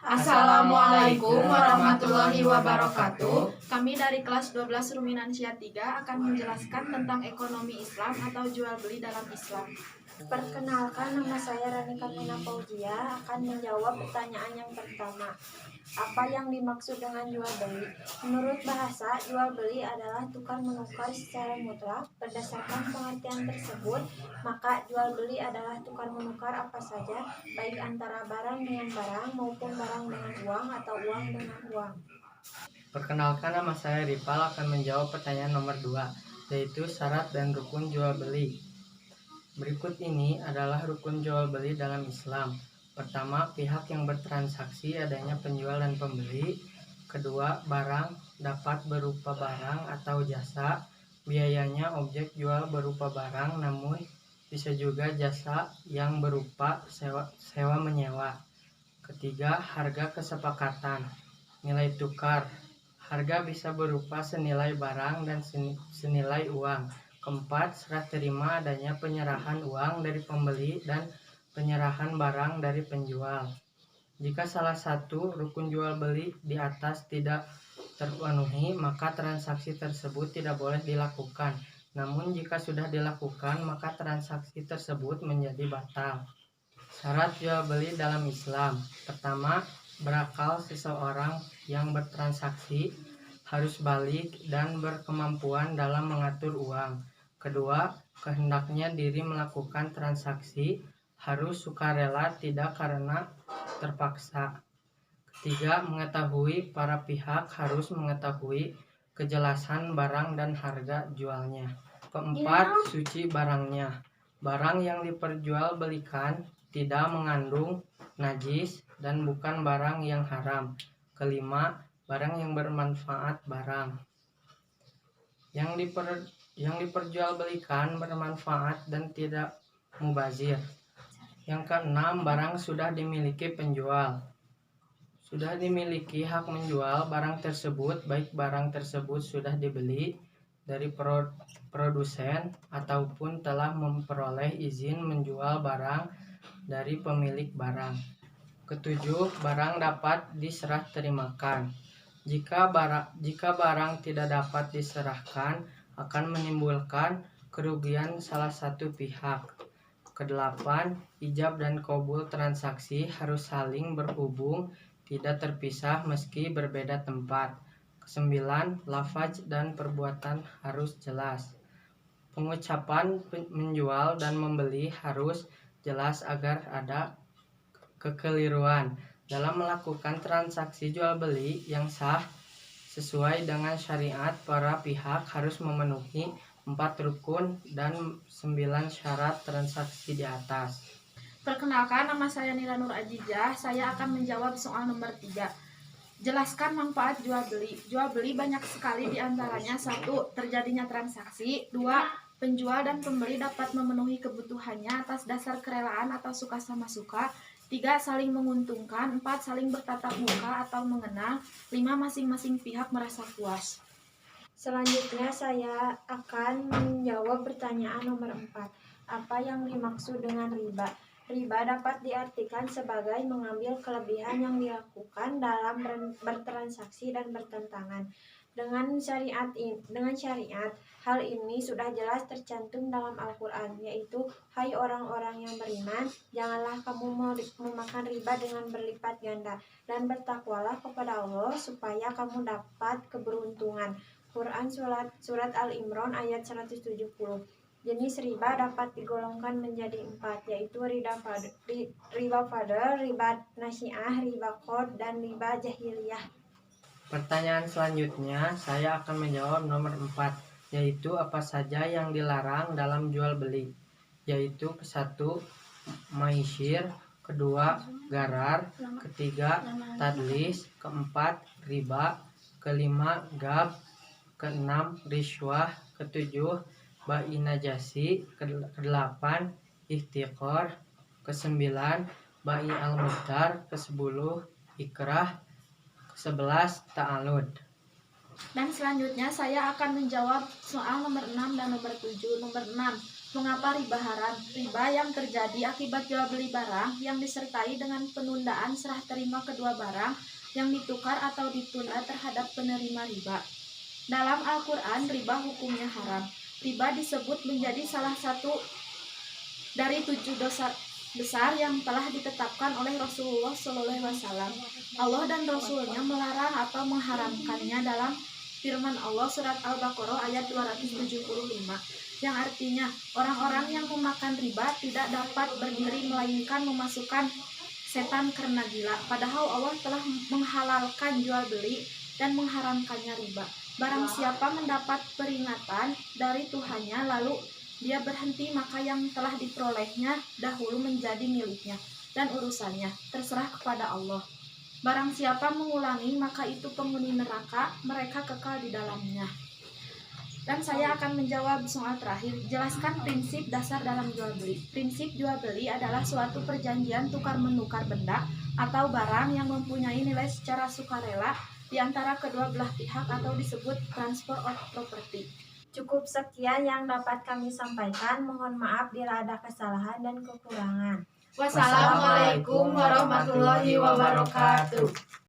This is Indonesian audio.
Assalamualaikum warahmatullahi wabarakatuh. Kami dari kelas 12 Ruminansia 3 akan menjelaskan tentang ekonomi Islam atau jual beli dalam Islam. Perkenalkan, nama saya Rani Karmina Fauzia akan menjawab pertanyaan yang pertama. Apa yang dimaksud dengan jual beli? Menurut bahasa, jual beli adalah tukar menukar secara mutlak. Berdasarkan pengertian tersebut, maka jual beli adalah tukar menukar apa saja, baik antara barang dengan barang maupun barang dengan uang atau uang dengan uang. Perkenalkan, nama saya Ripal akan menjawab pertanyaan nomor 2, yaitu syarat dan rukun jual beli. Berikut ini adalah rukun jual beli dalam Islam. Pertama, pihak yang bertransaksi adanya penjual dan pembeli. Kedua, barang dapat berupa barang atau jasa. Biayanya objek jual berupa barang, namun bisa juga jasa yang berupa sewa menyewa. Ketiga, harga kesepakatan. Nilai tukar. Harga bisa berupa senilai barang dan senilai uang. Keempat, serah terima adanya penyerahan uang dari pembeli dan penyerahan barang dari penjual. Jika salah satu rukun jual beli di atas tidak terpenuhi, maka transaksi tersebut tidak boleh dilakukan. Namun jika sudah dilakukan, maka transaksi tersebut menjadi batal. Syarat jual beli dalam Islam. Pertama, berakal seseorang yang bertransaksi harus balik dan berkemampuan dalam mengatur uang. Kedua, kehendaknya diri melakukan transaksi harus sukarela, tidak karena terpaksa. Ketiga, mengetahui para pihak harus mengetahui kejelasan barang dan harga jualnya. Keempat, suci barangnya. Barang yang diperjualbelikan tidak mengandung najis dan bukan barang yang haram. Kelima, barang yang bermanfaat barang. Yang diperjualbelikan bermanfaat dan tidak mubazir. Yang keenam, barang sudah dimiliki penjual. Sudah dimiliki hak menjual barang tersebut, baik barang tersebut sudah dibeli dari produsen ataupun telah memperoleh izin menjual barang dari pemilik barang. Ketujuh, barang dapat diserah terimakan. Jika barang tidak dapat diserahkan, akan menimbulkan kerugian salah satu pihak. Kedelapan, ijab dan qabul transaksi harus saling berhubung, tidak terpisah meski berbeda tempat. Kesembilan, lafaz dan perbuatan harus jelas. Pengucapan menjual dan membeli harus jelas agar ada kekeliruan. Dalam melakukan transaksi jual beli yang sah sesuai dengan syariat, para pihak harus memenuhi 4 rukun dan 9 syarat transaksi di atas. Perkenalkan, nama saya Nila Nur Ajijah. Saya akan menjawab soal nomor 3. Jelaskan manfaat jual beli. Jual beli banyak sekali diantaranya. 1. Terjadinya transaksi. 2. Penjual dan pembeli dapat memenuhi kebutuhannya atas dasar kerelaan atau suka sama suka. 3. Saling menguntungkan. 4. Saling bertatap muka atau mengenal. 5. Masing-masing pihak merasa puas. Selanjutnya saya akan menjawab pertanyaan nomor 4. Apa yang dimaksud dengan riba? Riba dapat diartikan sebagai mengambil kelebihan yang dilakukan dalam bertransaksi dan bertentangan dengan syariat. Hal ini sudah jelas tercantum dalam Al-Quran, yaitu, hai orang-orang yang beriman, janganlah kamu memakan riba dengan berlipat ganda, dan bertakwalah kepada Allah supaya kamu dapat keberuntungan. Quran surat Al-Imran ayat 170. Jenis riba dapat digolongkan menjadi 4, yaitu riba fadl, riba nasi'ah, riba qard, dan riba jahiliyah. Pertanyaan selanjutnya saya akan menjawab nomor 4, yaitu apa saja yang dilarang dalam jual beli. Yaitu ke-1, maisir, kedua, garar, ketiga, tadlis, keempat, riba, kelima, gab, keenam, riswah, ketujuh, bai najasi, kedelapan, ihtiqor, kesembilan, bai al-muhtar, kesepuluh, ikrah, ke-11, ta'alud. Dan selanjutnya saya akan menjawab soal nomor 6 dan nomor 7. Nomor 6. Mengapa riba haram? Riba yang terjadi akibat jual beli barang yang disertai dengan penundaan serah terima kedua barang yang ditukar atau ditunda terhadap penerima riba. Dalam Al-Quran, riba hukumnya haram. Riba disebut menjadi salah satu dari 7 dosa besar yang telah ditetapkan oleh Rasulullah SAW. Allah dan Rasulnya melarang atau mengharamkannya dalam firman Allah surat Al-Baqarah ayat 275, yang artinya orang-orang yang memakan riba tidak dapat berdiri melainkan memasukkan setan karena gila. Padahal Allah telah menghalalkan jual beli dan mengharamkannya riba. Barang siapa mendapat peringatan dari Tuhannya lalu dia berhenti, maka yang telah diperolehnya dahulu menjadi miliknya dan urusannya terserah kepada Allah. Barang siapa mengulangi, maka itu penghuni neraka, mereka kekal di dalamnya. Dan saya akan menjawab soal terakhir. Jelaskan prinsip dasar dalam jual beli. Prinsip jual beli adalah suatu perjanjian tukar-menukar benda atau barang yang mempunyai nilai secara sukarela di antara kedua belah pihak atau disebut transfer of property. Cukup sekian yang dapat kami sampaikan. Mohon maaf bila ada kesalahan dan kekurangan. Wassalamualaikum warahmatullahi wabarakatuh.